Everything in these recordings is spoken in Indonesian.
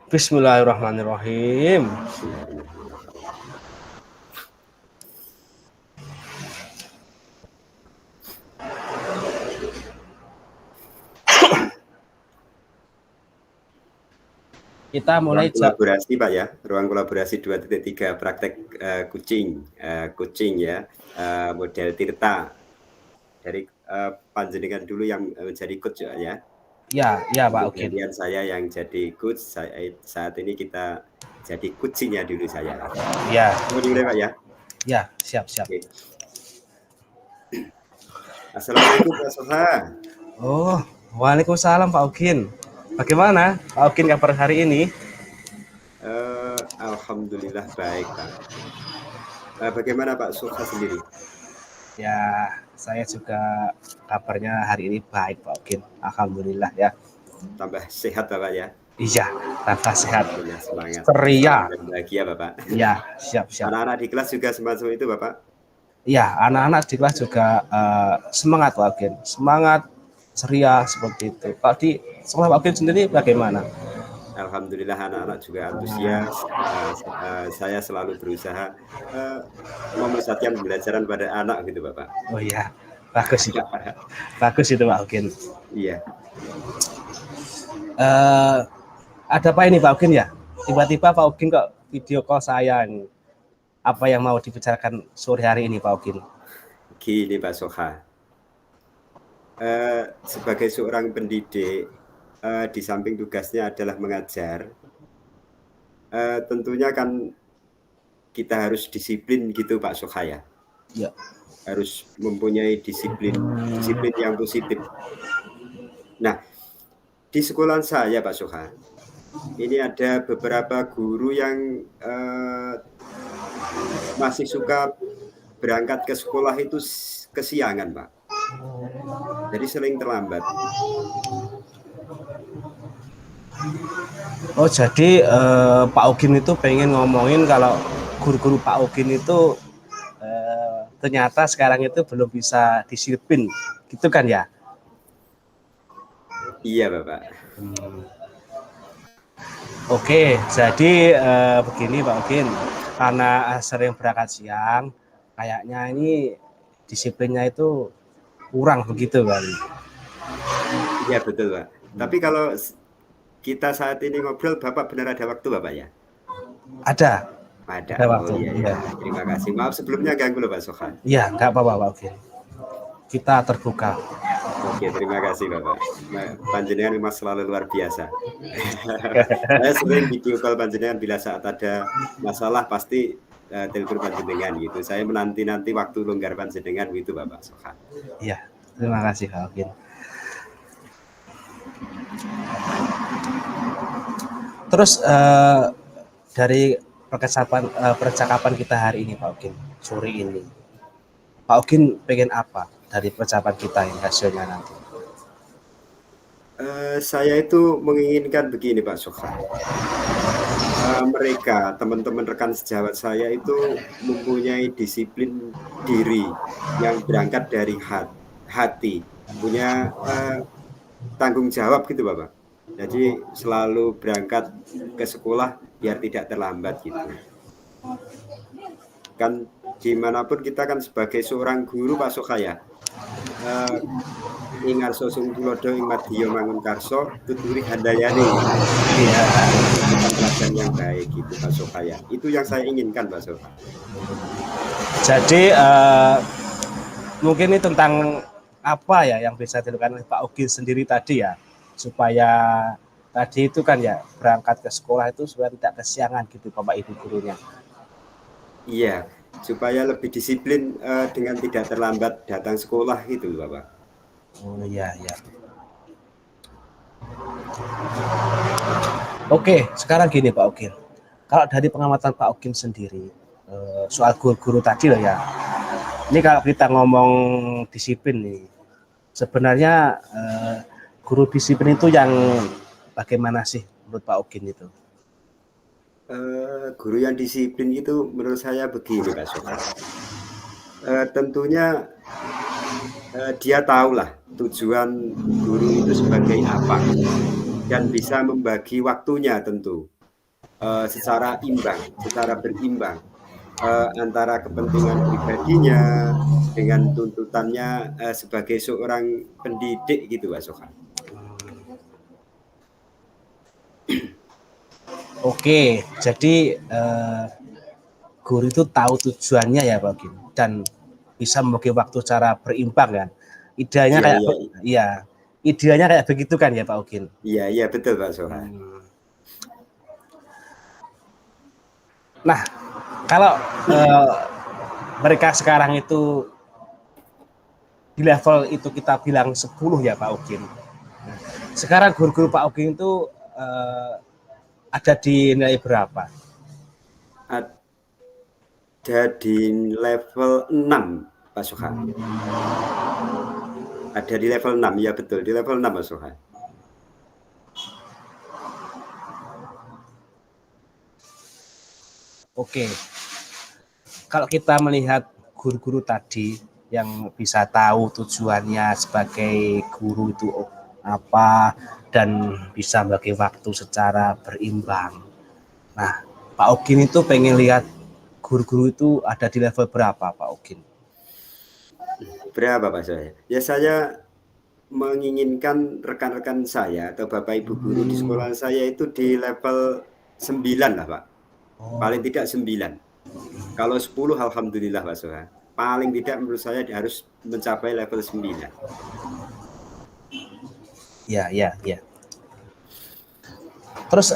Bismillahirrahmanirrahim. Kita mulai kolaborasi Pak ya, ruang kolaborasi 2.3 praktek coaching ya, model Tirta dari panjenengan dulu yang menjadi coach ya. Ya Pak Ogin. Kemudian saya yang jadi coach, saat ini kita jadi coaching-nya dulu saya. Ya. Mau dimulai Pak ya? Ya, siap. Oke. Assalamualaikum Pak Soha. Oh, waalaikumsalam Pak Ogin. Bagaimana Pak Ogin kabar hari ini? Alhamdulillah baik Pak. Bagaimana Pak Soha sendiri? Ya, saya juga kabarnya hari ini baik Pak Ogin. Alhamdulillah ya. Tambah sehat Bapak ya? Iya, tambah sehat. Semangat. Ceria. Bahagia Bapak. Iya, siap. Anak-anak di kelas juga semacam itu Bapak? Iya, anak-anak di kelas juga semangat Pak Ogin. Semangat, ceria seperti itu. Pak di sekolah Pak Ogin sendiri bagaimana? Alhamdulillah anak-anak juga antusias. Saya selalu berusaha memusatkan pembelajaran pada anak gitu Bapak. Oh iya, bagus itu. Bagus itu Pak Ogin. Iya. Ada apa ini Pak Ogin ya? Tiba-tiba Pak Ogin kok video call saya ini. Apa yang mau dibicarakan sore hari ini Pak Ogin? Gini Pak Soha. Sebagai seorang pendidik, di samping tugasnya adalah mengajar, tentunya kan kita harus disiplin gitu Pak Soha ya. Ya. Harus mempunyai disiplin yang positif. Nah, di sekolah saya Pak Soha, ini ada beberapa guru yang masih suka berangkat ke sekolah itu kesiangan Pak. Jadi sering terlambat. Oh jadi Pak Ogin itu pengen ngomongin kalau guru-guru Pak Ogin itu ternyata sekarang itu belum bisa disiplin, gitu kan ya? Iya Bapak. Oke, jadi begini Pak Ogin, karena sering berangkat siang, kayaknya ini disiplinnya itu kurang begitu kan? Iya betul Pak. Tapi kalau kita saat ini ngobrol, Bapak benar ada waktu Bapak ya? Ada waktu. Oh, iya. Terima kasih. Maaf sebelumnya ganggu loh Pak Soha. Iya, nggak apa-apa Pak Ogin. Kita terbuka. Oke, terima kasih Bapak. Panjenengan memang selalu luar biasa. Saya sering video call panjenengan bila saat ada masalah pasti telepon panjenengan gitu. Saya menanti waktu longgar panjenengan gitu Bapak Soha. Iya, terima kasih Pak Ogin. Terus dari percakapan kita hari ini Pak Ogin, sore ini, Pak Ogin pengen apa dari percakapan kita yang hasilnya nanti? Saya itu menginginkan begini Pak Soha. Mereka, teman-teman rekan sejawat saya itu mempunyai disiplin diri yang berangkat dari hati, punya tanggung jawab gitu Bapak. Jadi selalu berangkat ke sekolah biar tidak terlambat gitu. Kan dimanapun kita kan sebagai seorang guru Pak Soha ya, ingarso sung tulodo ing madya mangun karso tuturi handayani. Iya, pelajaran yang baik gitu Pak Soha ya. Itu yang saya inginkan Pak Soha. Jadi mungkin ini tentang apa ya yang bisa dilakukan oleh Pak Ogin sendiri tadi ya, supaya tadi itu kan ya berangkat ke sekolah itu supaya tidak kesiangan gitu Bapak Ibu gurunya. Iya, supaya lebih disiplin dengan tidak terlambat datang sekolah gitu Bapak. Oh iya. Oke, sekarang gini Pak Ogin. Kalau dari pengamatan Pak Ogin sendiri soal guru-guru tadi loh ya. Ini kalau kita ngomong disiplin nih, sebenarnya guru disiplin itu yang bagaimana sih menurut Pak Ogin itu? Guru yang disiplin itu menurut saya begini Pak Soha. Tentunya dia tahulah tujuan guru itu sebagai apa dan bisa membagi waktunya tentu. secara imbang, secara berimbang antara kepentingan pribadinya dengan tuntutannya sebagai seorang pendidik gitu Pak Sohan. Oke, jadi guru itu tahu tujuannya ya Pak Ogin dan bisa membagi waktu secara berimbang kan. Idealnya Iya, kayak iya, iya, idealnya kayak begitu kan ya Pak Ogin. iya, iya betul Pak Sohan. Nah, kalau mereka sekarang itu di level itu kita bilang 10 ya Pak Ogin. Sekarang guru-guru Pak Ogin itu ada di nilai berapa? Ada di level 6 Pak Sohan. Ada di level 6, ya betul, di level 6 Pak Sohan. Oke, kalau kita melihat guru-guru tadi yang bisa tahu tujuannya sebagai guru itu apa dan bisa bagi waktu secara berimbang. Nah, Pak Ogin itu pengen lihat guru-guru itu ada di level berapa, Pak Ogin? Berapa Pak saya? Ya saya menginginkan rekan-rekan saya atau Bapak Ibu guru di sekolah saya itu di level 9 lah Pak. Paling tidak 9. Kalau 10 alhamdulillah Pak Soha. Paling tidak menurut saya harus mencapai level 9. Ya. Terus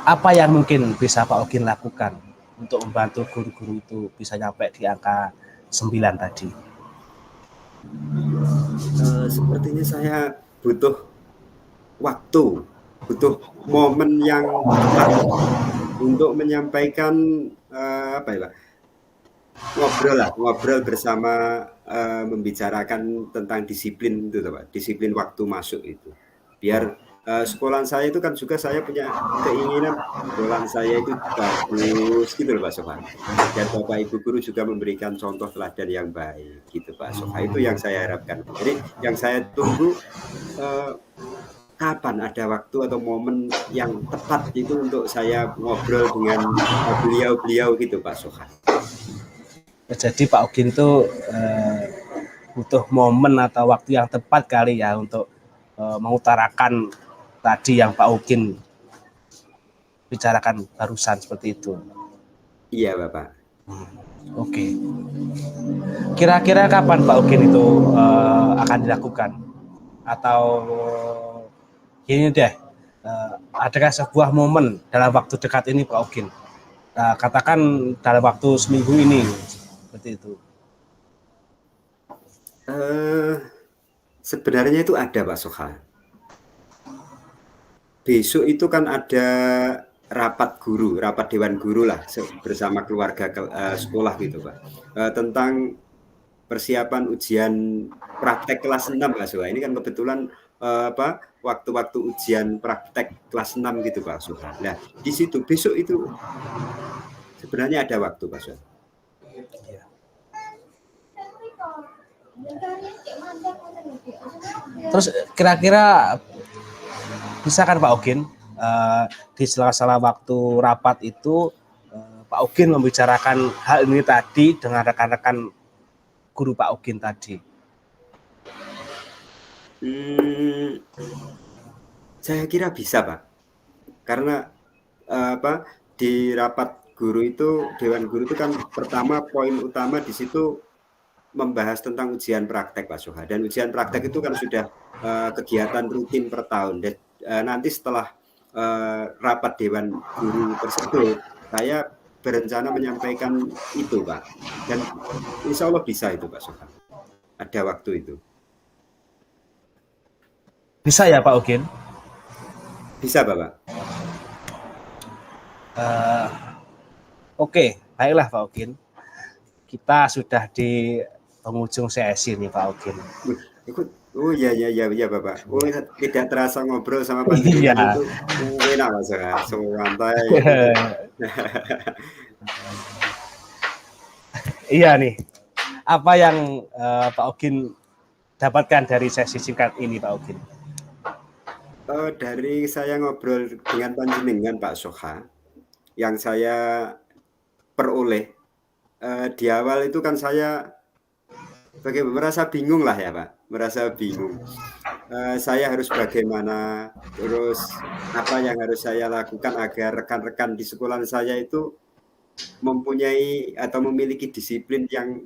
apa yang mungkin bisa Pak Ogin lakukan untuk membantu guru-guru itu bisa nyampe di angka 9 tadi? Sepertinya saya butuh waktu, butuh momen yang tepat untuk menyampaikan apa ya Pak? Ngobrol bersama membicarakan tentang disiplin itu Pak, disiplin waktu masuk itu. Biar sekolahan saya itu kan juga saya punya keinginan sekolahan saya itu bagus gitu loh Pak Sofan. Dan Bapak Ibu guru juga memberikan contoh teladan yang baik gitu Pak Sofan. Itu yang saya harapkan. Jadi yang saya tunggu kapan ada waktu atau momen yang tepat itu untuk saya ngobrol dengan beliau-beliau gitu Pak Sofan. Jadi Pak Ogin itu butuh momen atau waktu yang tepat kali ya untuk mengutarakan tadi yang Pak Ogin bicarakan barusan seperti itu. Iya Bapak. Oke. Kira-kira kapan Pak Ogin itu akan dilakukan? Atau ini deh, adakah sebuah momen dalam waktu dekat ini Pak Ogin? Katakan dalam waktu seminggu ini, seperti itu. Sebenarnya itu ada Pak Soha. Besok itu kan ada rapat guru, rapat dewan guru lah bersama keluarga sekolah gitu Pak. Tentang persiapan ujian praktek kelas 6 Pak Soha. Ini kan kebetulan waktu-waktu ujian praktek kelas 6 gitu Pak Soha. Nah, di situ besok itu sebenarnya ada waktu Pak Soha. Terus kira-kira bisa kan Pak Ogin di sela-sela waktu rapat itu Pak Ogin membicarakan hal ini tadi dengan rekan-rekan guru Pak Ogin tadi? Saya kira bisa Pak. Karena di rapat guru itu, dewan guru itu kan pertama poin utama di situ membahas tentang ujian praktek Pak Soha. Dan ujian praktek itu kan sudah kegiatan rutin per tahun. Dan nanti setelah rapat dewan guru tersebut, saya berencana menyampaikan itu Pak. Dan insya Allah bisa itu Pak Soha. Ada waktu itu. Bisa ya Pak Ogin? Bisa Bapak. Oke, baiklah Pak Ogin. Kita sudah di penghujung sesi nih Pak Ogin. Oh iya Bapak. Oh tidak terasa ngobrol sama panjenengan itu enak Mas, santai. Iya nih. Apa yang Pak Ogin dapatkan dari sesi singkat ini Pak Ogin? Dari saya ngobrol dengan panjenengan Pak Soha, yang saya peroleh, di awal itu kan saya merasa bingung lah ya Pak, merasa bingung. Saya harus bagaimana, terus apa yang harus saya lakukan agar rekan-rekan di sekolah saya itu mempunyai atau memiliki disiplin yang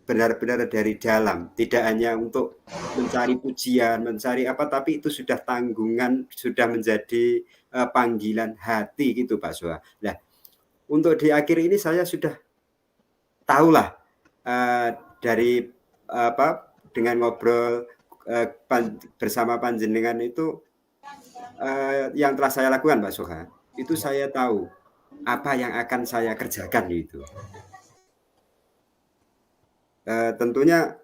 benar-benar dari dalam, tidak hanya untuk mencari pujian, mencari apa, tapi itu sudah tanggungan, sudah menjadi, panggilan hati gitu Pak Soha. Nah, untuk di akhir ini saya sudah tahulah, dari apa, dengan ngobrol, bersama panjenengan itu, yang telah saya lakukan Pak Soha, itu saya tahu apa yang akan saya kerjakan itu. Tentunya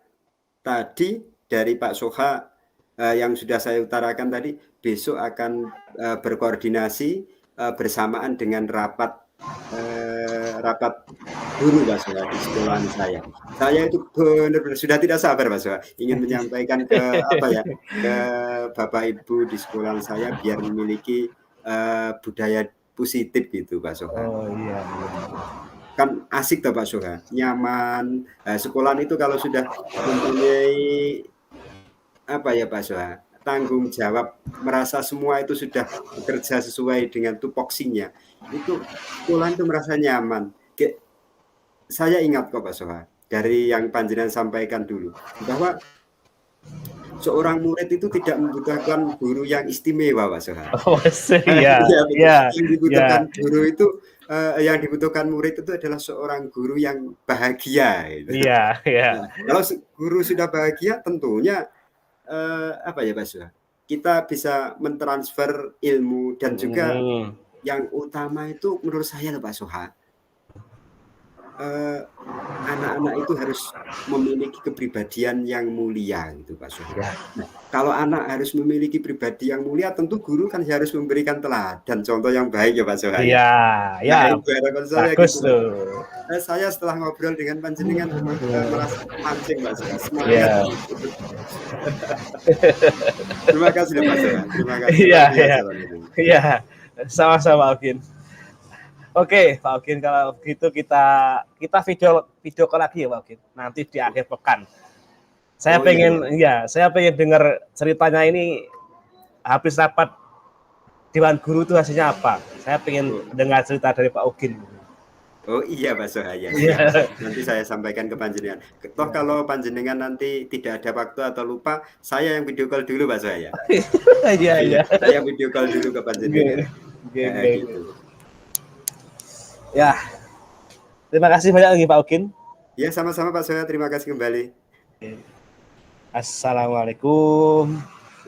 tadi dari Pak Soha, yang sudah saya utarakan tadi, besok akan, berkoordinasi, bersamaan dengan rapat guru Pak Soha di sekolahan saya. Saya itu benar-benar sudah tidak sabar Pak Soha, ingin menyampaikan ke apa ya, ke Bapak Ibu di sekolahan saya biar memiliki, budaya positif gitu Pak Soha. Oh iya. Kan asik toh Pak Soha, nyaman. Sekolahan itu kalau sudah mempunyai apa ya Pak Soha, tanggung jawab, merasa semua itu sudah bekerja sesuai dengan tupoksinya, itu sekolahan itu merasa nyaman. Saya ingat kok Pak Soha, dari yang panjenengan sampaikan dulu, bahwa seorang murid itu tidak membutuhkan guru yang istimewa Pak Soha. Oh iya, Iya betul. iya, Yang dibutuhkan guru itu, yang dibutuhkan murid itu adalah seorang guru yang bahagia gitu. iya, iya. Nah, kalau guru sudah bahagia tentunya, apa ya Pak Soha, kita bisa mentransfer ilmu dan juga yang utama itu menurut saya loh Pak Soha, anak-anak itu harus memiliki kepribadian yang mulia gitu Pak Soha. Ya. Nah, kalau anak harus memiliki pribadi yang mulia, tentu guru kan harus memberikan teladan, contoh yang baik ya Pak Soha ya. Iya, Nah, ya. itu harapan saya Bagus gitu. tuh. Saya setelah ngobrol dengan panjenengan merasa mancing Pak Soha, semangat. Iya. Terima kasih Pak Soha, terima kasih. Iya, Luar biasa, iya. Pak Soha. Iya, sama-sama Alvin. Oke, Pak Alvin, kalau gitu kita video call lagi ya Pak Alvin. Nanti di akhir pekan. Saya pengen dengar ceritanya ini habis rapat Dewan Guru itu hasilnya apa. Saya pengen dengar cerita dari Pak Ugin. Oh iya Pak Soha ya. Nanti saya sampaikan ke panjenengan. Toh kalau panjenengan nanti tidak ada waktu atau lupa, saya yang video call dulu Pak Soha ya. Iya. Saya video call dulu ke panjenengan. Gitu. Ya. Terima kasih banyak lagi Pak Ugin. Ya sama-sama Pak Soha, terima kasih kembali. Assalamualaikum.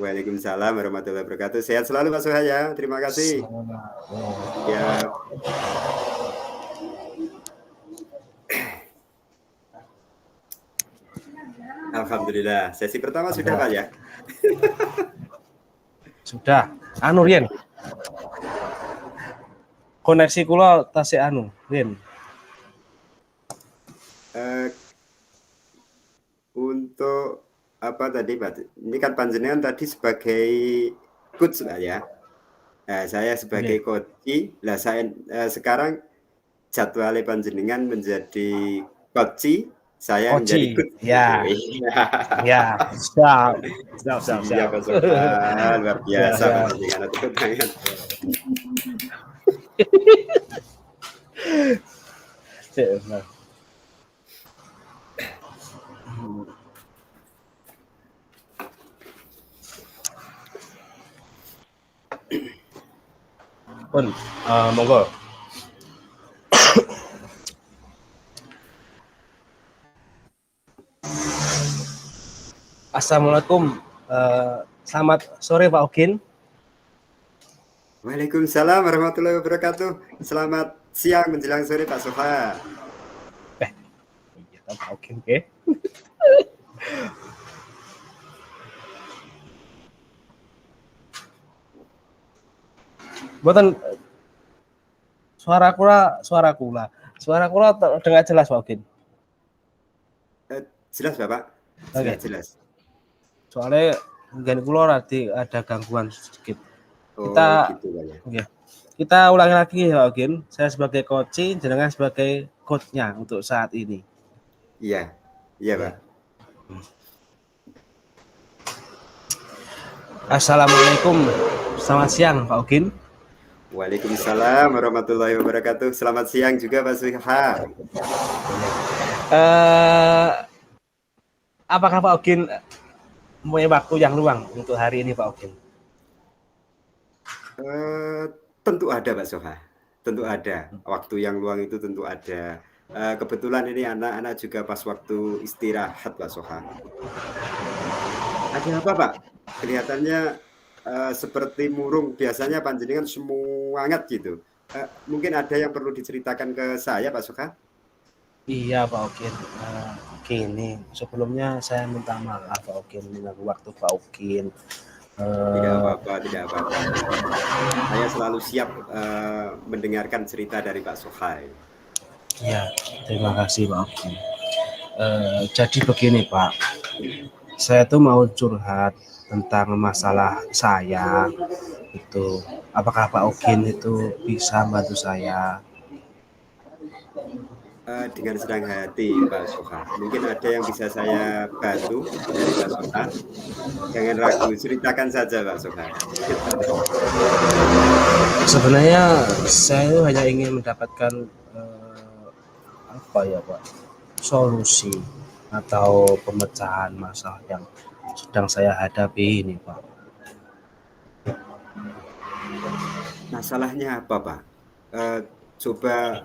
Waalaikumsalam warahmatullahi wabarakatuh. Sehat selalu Pak Soha ya. Terima kasih. Ya. Alhamdulillah. Sesi pertama sudah Pak ya? Sudah. Anu Rien. Koneksi kula tasih anu, Rien. Untuk apa tadi Pak? Ini kan panjenengan tadi sebagai coach Pak ya. Nah, saya sebagai coach. Lah saya sekarang jadwalnya panjenengan menjadi coach, saya menjadi coach. Ya. Ya, siap. Ya Pak Soha, luar biasa panjenengan tepuk tangan. Pun, monggo. Assalamualaikum. Selamat sore Pak Ugin. Waalaikumsalam warahmatullahi wabarakatuh. Selamat siang menjelang sore Pak Soha. Iya Pak Ugin, oke. Boten suara kula dengar jelas Pak Ugin. Jelas Bapak? Oke. Jelas. Soalnya mungkin kula ada gangguan sedikit. Oh, Kita gitu Pak ya. ya, kita ulangi lagi ya, Pak Ogin. Saya sebagai coach, jenengan sebagai coach-nya untuk saat ini. Iya. Iya, Pak. Ya. Assalamualaikum. Selamat siang, Pak Ogin. Waalaikumsalam warahmatullahi wabarakatuh. Selamat siang juga Pak Suha. Apakah Pak Ogin mempunyai waktu yang luang untuk hari ini, Pak Ogin? Tentu ada Pak Suha. Tentu ada. Waktu yang luang itu tentu ada. Kebetulan ini anak-anak juga pas waktu istirahat Pak Suha. Ada apa Pak? Kelihatannya seperti murung. Biasanya panjenengan semangat gitu. Mungkin ada yang perlu diceritakan ke saya Pak Suha? Iya Pak Ogin. Gini, sebelumnya saya minta maaf Pak Ogin mengganggu waktu Pak Ogin. Tidak apa-apa, tidak apa-apa. Saya selalu siap mendengarkan cerita dari Pak Sohai. Ya, terima kasih Pak Ogin. Jadi begini Pak, saya tuh mau curhat tentang masalah saya itu. Apakah Pak Ogin itu bisa bantu saya? Dengan senang hati Pak Soha. Mungkin ada yang bisa saya bantu dari Pak Soha. Jangan ragu, ceritakan saja Pak Soha. Sebenarnya saya hanya ingin mendapatkan apa ya Pak, solusi atau pemecahan masalah yang sedang saya hadapi ini Pak. Masalahnya apa Pak? Coba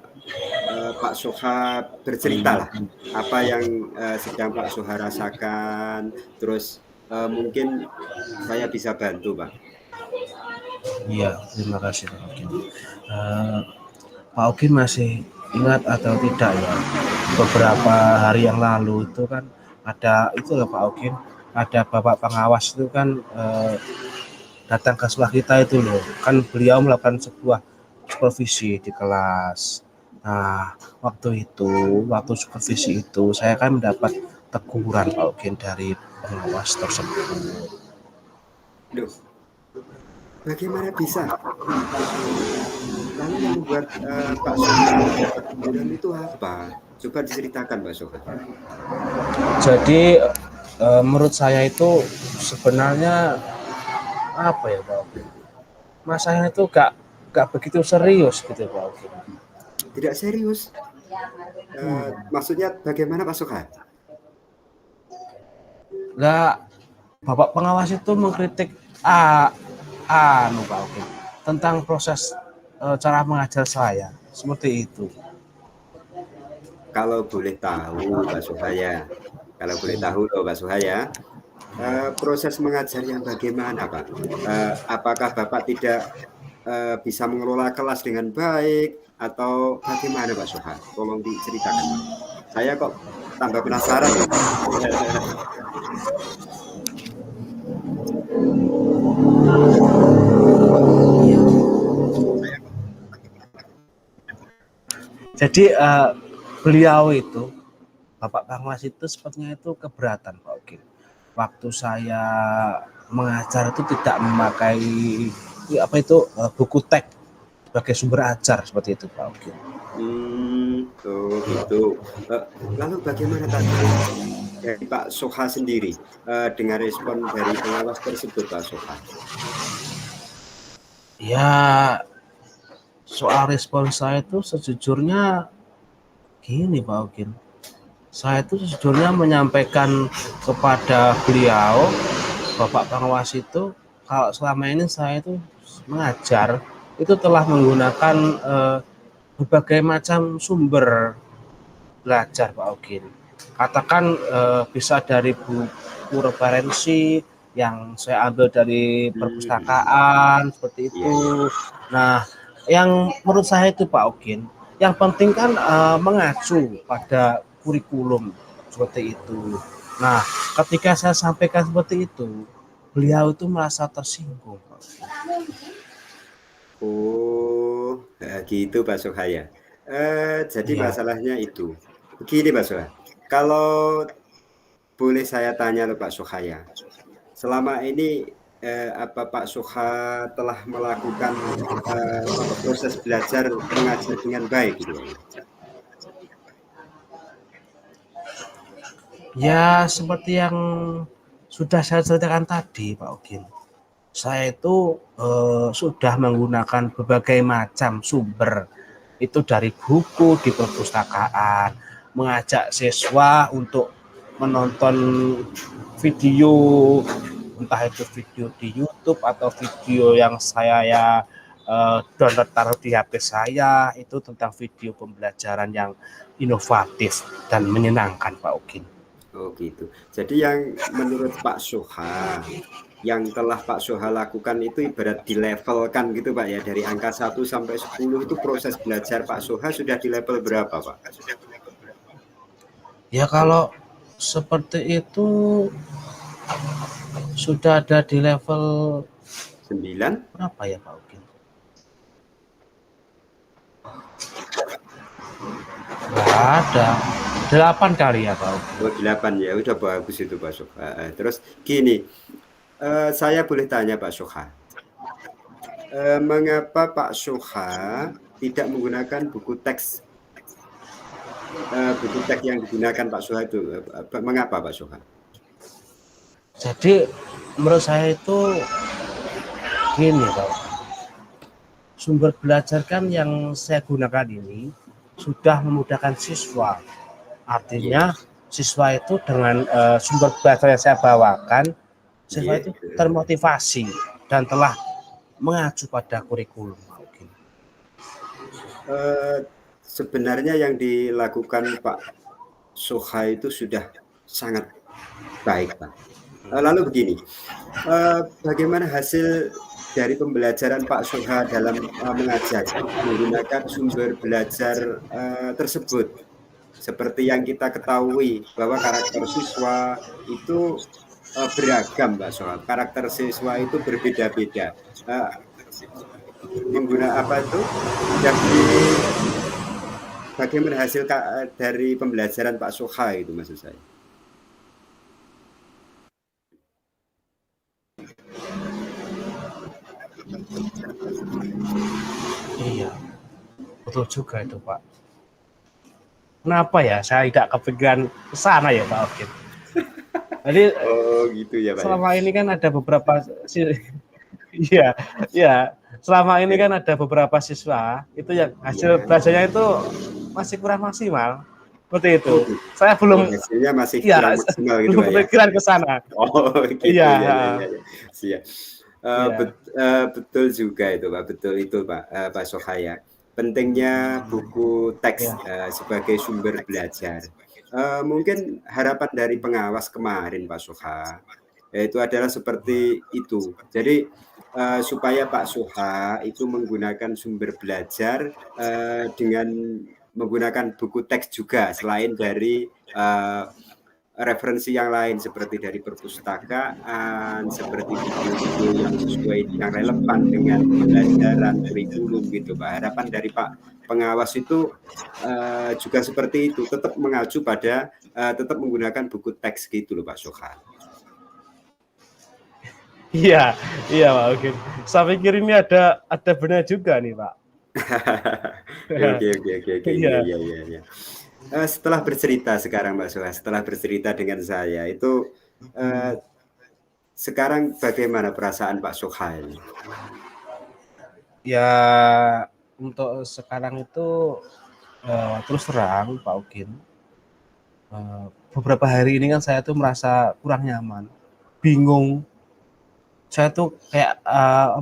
Pak Soha berceritalah apa yang sedang Pak Soha rasakan. Terus mungkin saya bisa bantu Pak. Iya, terima kasih Pak Ogin. Pak Ogin masih ingat atau tidak ya, beberapa hari yang lalu itu kan ada itu loh Pak Ogin, ada Bapak pengawas itu kan datang ke sekolah kita itu loh, kan beliau melakukan sebuah supervisi di kelas. Nah, waktu supervisi itu saya kan mendapat teguran Pak Ogin dari pengawas tersebut. Loh, bagaimana bisa? Lalu yang membuat Pak Soha mendapat teguran itu apa? Coba diceritakan Pak Soha. Jadi menurut saya itu sebenarnya apa ya Pak Ogin? Masalahnya itu gak begitu serius gitu Pak Ogin. Tidak serius. Maksudnya bagaimana Pak Soha? Gak, Bapak pengawas itu mengkritik Pak Ogin, tentang proses cara mengajar saya seperti itu. Kalau boleh tahu Pak Sohaya, kalau boleh tahu loh Pak Sohaya, proses mengajar yang bagaimana Pak? Apakah Bapak tidak bisa mengelola kelas dengan baik atau bagaimana Pak Soha? Tolong diceritakan Pak. Saya kok tambah penasaran nih Pak. Jadi beliau itu, Bapak pengawas itu sepertinya itu keberatan Pak Ogin. Waktu saya mengajar itu tidak memakai buku teks sebagai sumber ajar seperti itu Pak Ogin. Tuh gitu. Lalu bagaimana tanggapan dari Pak Soha sendiri dengan respon dari pengawas tersebut Pak Soha? Ya, soal respon saya itu sejujurnya gini Pak Ogin. Saya itu sejujurnya menyampaikan kepada beliau, Bapak pengawas itu, kalau selama ini saya itu mengajar itu telah menggunakan berbagai macam sumber belajar Pak Ogin. Katakan bisa dari buku referensi yang saya ambil dari perpustakaan seperti itu. Nah, yang menurut saya itu Pak Ogin, yang penting kan mengacu pada kurikulum seperti itu. Nah, ketika saya sampaikan seperti itu, beliau itu merasa tersinggung. Oh, gitu Pak Sohaya. Jadi Ya. masalahnya itu. Begini Pak Soha, kalau boleh saya tanya loh Pak Sohaya, selama ini apa Pak Soha telah melakukan proses belajar mengajar dengan baik gitu? Ya, seperti yang sudah saya ceritakan tadi, Pak Ogin. Saya itu sudah menggunakan berbagai macam sumber, itu dari buku di perpustakaan, mengajak siswa untuk menonton video, entah itu video di YouTube atau video yang saya download taruh di HP saya, itu tentang video pembelajaran yang inovatif dan menyenangkan, Pak Ogin. Oh gitu. Jadi yang menurut Pak Soha, yang telah Pak Soha lakukan itu ibarat dilevelkan gitu Pak ya, dari angka 1 sampai 10 itu proses belajar Pak Soha sudah di level berapa Pak? Ya kalau seperti itu sudah ada di level 9? berapa ya Pak Ogin? Nggak ada. 8 kali ya Pak Ogin. Oh 8 ya, udah bagus itu Pak Soha. Terus gini, saya boleh tanya Pak Soha, mengapa Pak Soha tidak menggunakan buku teks yang digunakan Pak Soha itu? Mengapa Pak Soha? Jadi menurut saya itu gini Pak, sumber belajar kan yang saya gunakan ini sudah memudahkan siswa. Artinya siswa itu dengan sumber belajar yang saya bawakan, siswa itu termotivasi dan telah mengacu pada kurikulum. Sebenarnya yang dilakukan Pak Soha itu sudah sangat baik Pak. Lalu begini, bagaimana hasil dari pembelajaran Pak Soha dalam mengajar menggunakan sumber belajar tersebut? Seperti yang kita ketahui bahwa karakter siswa itu beragam Pak Soha. Karakter siswa itu berbeda-beda. Menggunakan apa itu? Bagaimana hasil dari pembelajaran Pak Soha itu maksud saya? Iya, betul juga itu Pak. Kenapa ya saya tidak kepikiran ke sana ya Pak Ogin? Jadi gitu ya Pak. Selama ini kan ada beberapa iya, ya. Selama ini kan ada beberapa siswa itu yang hasil belajarnya itu masih kurang maksimal. Seperti itu. Saya belum hasilnya masih kurang maksimal gitu belum kepikiran ke sana. Oh, gitu iya. Siap. Betul juga itu Pak, betul itu Pak Soha ya. Pentingnya buku teks sebagai sumber belajar. Mungkin harapan dari pengawas kemarin Pak Soha yaitu adalah seperti itu. Jadi supaya Pak Soha itu menggunakan sumber belajar dengan menggunakan buku teks juga selain dari referensi yang lain seperti dari perpustakaan, seperti video-video yang sesuai yang relevan dengan pembelajaran kurikulum gitu Pak. Harapan dari Pak pengawas itu juga seperti itu, tetap mengacu pada tetap menggunakan buku teks gitu loh Pak Soha. Iya Pak Ogin. Saya pikir ini ada benar juga nih Pak. Oke. Iya. Setelah bercerita sekarang Mbak Soha, setelah bercerita dengan saya itu sekarang bagaimana perasaan Pak Soha ini? Ya untuk sekarang itu terus terang Pak Ogin, beberapa hari ini kan saya tuh merasa kurang nyaman, bingung. Saya tuh kayak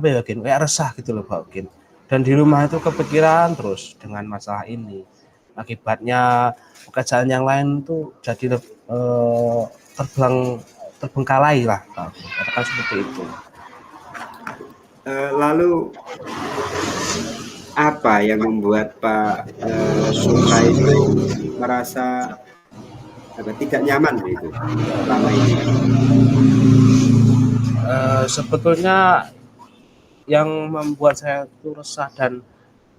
apa ya Ogin, kayak resah gitu loh Pak Ogin. Dan di rumah itu kepikiran terus dengan masalah ini. Akibatnya pekerjaan yang lain tuh jadi terbengkalai lah, katakan seperti itu. Lalu apa yang membuat Pak Soha itu merasa tidak nyaman gitu selama ini? Sebetulnya yang membuat saya itu resah dan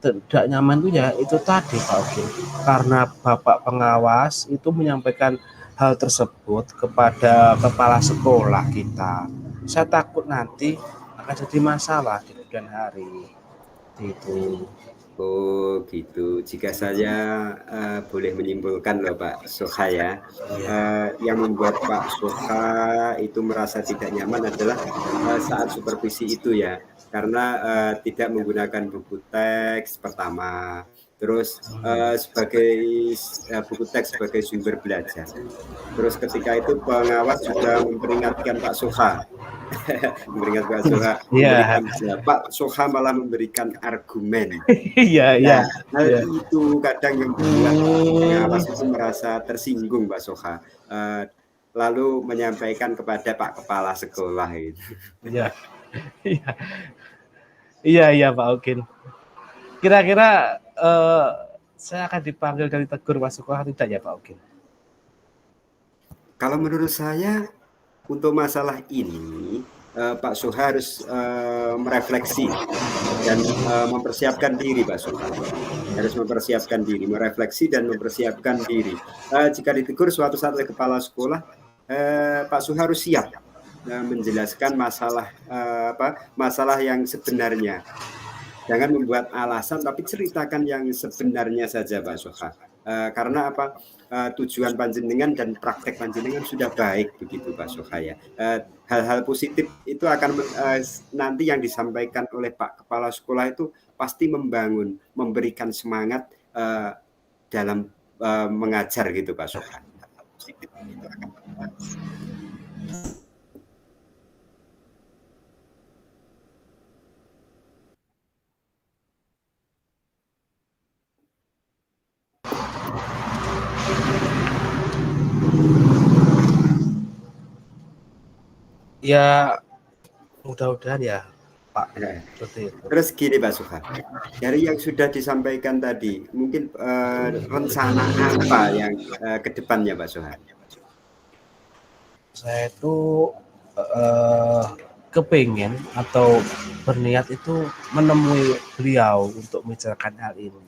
tidak nyaman itu ya itu tadi Pak Ogin, karena Bapak pengawas itu menyampaikan hal tersebut kepada kepala sekolah kita. saya takut nanti akan jadi masalah di kemudian hari itu. Oh gitu. Jika saya boleh menyimpulkan loh Pak Soha ya, yang membuat Pak Soha itu merasa tidak nyaman adalah saat supervisi itu ya, karena tidak menggunakan buku teks pertama, terus sebagai buku teks sebagai sumber belajar. Terus ketika itu pengawas juga memperingatkan Pak Soha, memberikan Pak Soha, Iya, Pak Soha malah memberikan argumen. iya, iya, Nah, hal iya. itu kadang yang membuat pengawas itu merasa tersinggung, Pak Soha, lalu menyampaikan kepada Pak Kepala Sekolah itu. Iya, iya, iya, iya, Pak Okin. Kira-kira saya akan dipanggil dan ditegur masuk sekolah tidak ya Pak Okin? Kalau menurut saya untuk masalah ini Pak Soha harus merefleksi dan mempersiapkan diri, Pak Soha. Harus mempersiapkan diri, merefleksi dan mempersiapkan diri. Jika ditegur suatu saat oleh kepala sekolah, Pak Soha harus siap menjelaskan masalah yang sebenarnya. Jangan membuat alasan, tapi ceritakan yang sebenarnya saja, Pak Soha. Karena apa? Tujuan panjenengan dan praktek panjenengan sudah baik begitu, Pak Soha ya. Hal-hal positif itu akan nanti yang disampaikan oleh Pak Kepala Sekolah itu pasti membangun, memberikan semangat dalam mengajar gitu, Pak Soha. Positif itu akan Ya mudah-mudahan ya Pak. Seperti itu. Terus gini Pak Soha, dari yang sudah disampaikan tadi, mungkin rencana apa yang ke depannya Pak Soha? Saya itu kepingin atau berniat itu menemui beliau untuk membicarakan hal ini.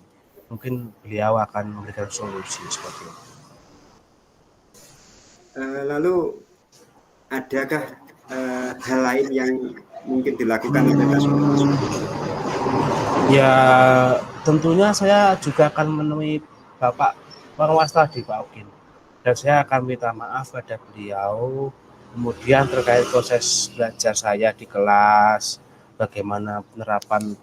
Mungkin beliau akan memberikan solusi seperti itu. Lalu adakah hal lain yang mungkin dilakukan oleh Pak Soha? Ya tentunya saya juga akan menemui Bapak pengawas tadi Pak Okin. Dan saya akan minta maaf pada beliau. Kemudian terkait proses belajar saya di kelas, bagaimana penerapan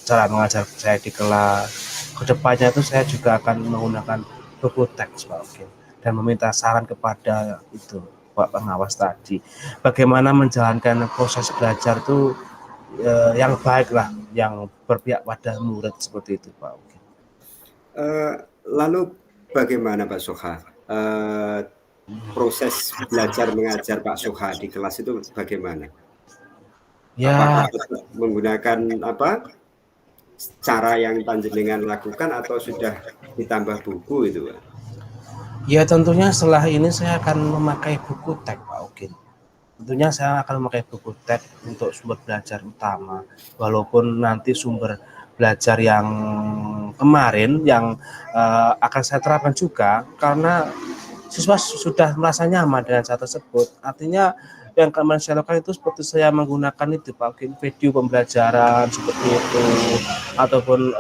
cara mengajar saya di kelas. Kedepannya itu saya juga akan menggunakan buku teks Pak Okin dan meminta saran kepada itu Pak pengawas tadi. Bagaimana menjalankan proses belajar itu yang baik lah, yang berpihak pada murid seperti itu Pak Okin. Lalu bagaimana Pak Soha? Proses belajar mengajar Pak Soha di kelas itu bagaimana? Ya, apakah tetap menggunakan cara yang panjenengan lakukan atau sudah ditambah buku itu Pak? Ya tentunya setelah ini saya akan memakai buku teks Pak Okin. Tentunya saya akan memakai buku teks untuk sumber belajar utama. Walaupun nanti sumber belajar yang kemarin yang akan saya terapkan juga karena siswa sudah merasa nyaman dengan cara tersebut. Artinya yang kemarin saya lakukan itu seperti saya menggunakan itu Pak Okin, video pembelajaran seperti itu ataupun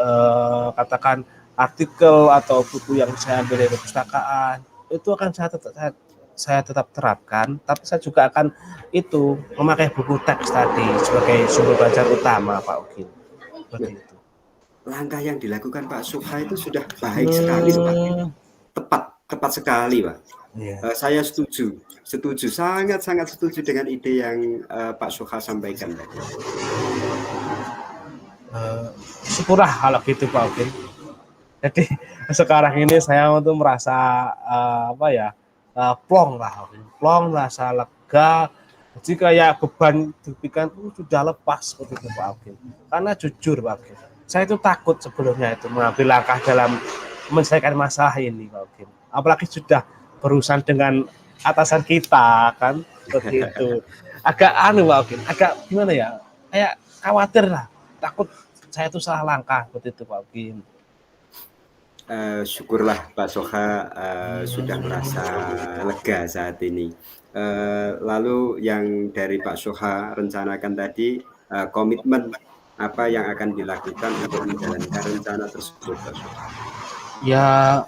katakan artikel atau buku yang saya ambil dari perpustakaan itu akan saya tetap terapkan, tapi saya juga akan itu memakai buku teks tadi sebagai sumber belajar utama Pak Okin. Seperti itu. Langkah yang dilakukan Pak Soha itu sudah baik sekali Pak. Tepat sekali Pak. Yeah. Saya setuju, sangat setuju dengan ide yang Pak Soha sampaikan tadi. Syukurlah kalau gitu Pak Okin. Jadi sekarang ini saya untuk merasa plong, merasa lega. Jadi kayak beban dipikirkan itu sudah lepas seperti itu Pak Okin. Karena jujur Pak Okin, saya itu takut sebelumnya itu mengambil langkah dalam menyelesaikan masalah ini Pak Okin. Apalagi sudah berurusan dengan atasan kita kan seperti itu. Agak Pak Okin, agak gimana ya? Kayak khawatir lah, takut saya itu salah langkah seperti itu Pak Okin. Syukurlah Pak Soha sudah merasa lega saat ini. Lalu yang dari Pak Soha rencanakan tadi, komitmen apa yang akan dilakukan untuk menjalankan rencana tersebut, Pak Soha? Ya,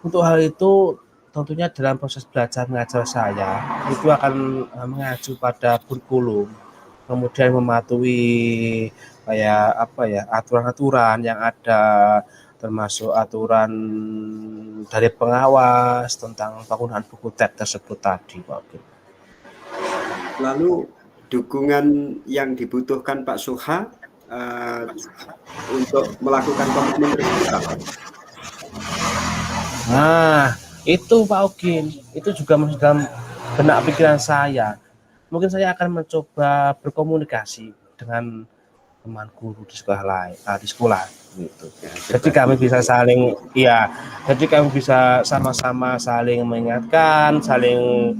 untuk hal itu tentunya dalam proses belajar mengajar saya itu akan mengacu pada kurikulum, kemudian mematuhi kayak apa ya, aturan-aturan yang ada, termasuk aturan dari pengawas tentang penggunaan buku teks tersebut tadi, Pak Okin. Lalu dukungan yang dibutuhkan Pak Soha untuk melakukan komitmen tersebut apa? Nah, itu Pak Ogin, itu juga masih dalam benak pikiran saya. Mungkin saya akan mencoba berkomunikasi dengan teman guru di sekolah lain, di sekolah gitu. Ya, Jadi kami berbagi bisa gitu ya. saling, ya, jadi kami bisa sama-sama saling mengingatkan, saling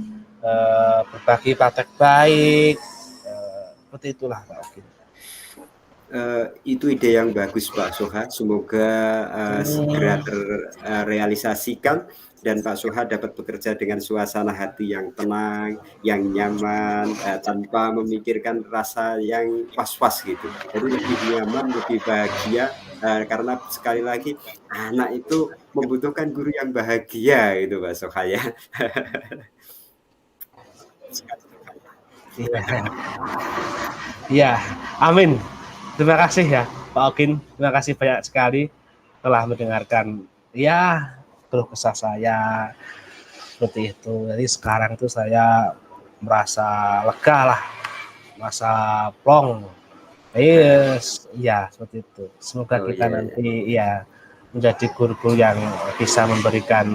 berbagi praktek baik, seperti itulah Pak Ogin. Itu ide yang bagus Pak Soha. Semoga segera terrealisasikan dan Pak Soha dapat bekerja dengan suasana hati yang tenang, yang nyaman, tanpa memikirkan rasa yang was-was gitu. Jadi lebih nyaman, lebih bahagia karena sekali lagi anak itu membutuhkan guru yang bahagia gitu Pak Soha ya. Iya, iya, amin. Terima kasih ya Pak Ogin, terima kasih banyak sekali telah mendengarkan ya keluh kesah saya seperti itu. Jadi sekarang itu saya merasa lega lah, merasa plong. Yes, ya seperti itu. Semoga Oh kita iya, iya. nanti ya menjadi guru-guru yang bisa memberikan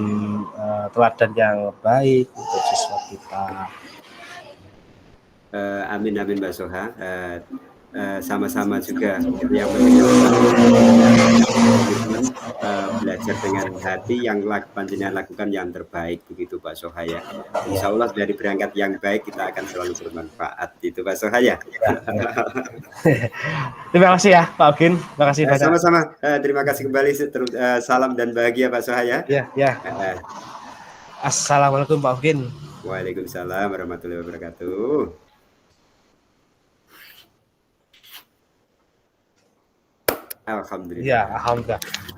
teladan yang baik untuk siswa kita. Amin amin Mbak Soha. Sama-sama juga yang penting komitmen belajar dengan hati yang panjenengan lakukan yang terbaik begitu Pak Soha ya. Ya, Insya Allah dari berangkat yang baik kita akan selalu bermanfaat itu Pak Soha ya. ya, ya. Terima kasih ya Pak Ogin, terima kasih banyak. Sama-sama. Terima kasih kembali. Salam dan bahagia Pak Soha ya. Ya, ya. Assalamualaikum Pak Ogin. Waalaikumsalam warahmatullahi wabarakatuh. Alhamdulillah. Ya, alhamdulillah.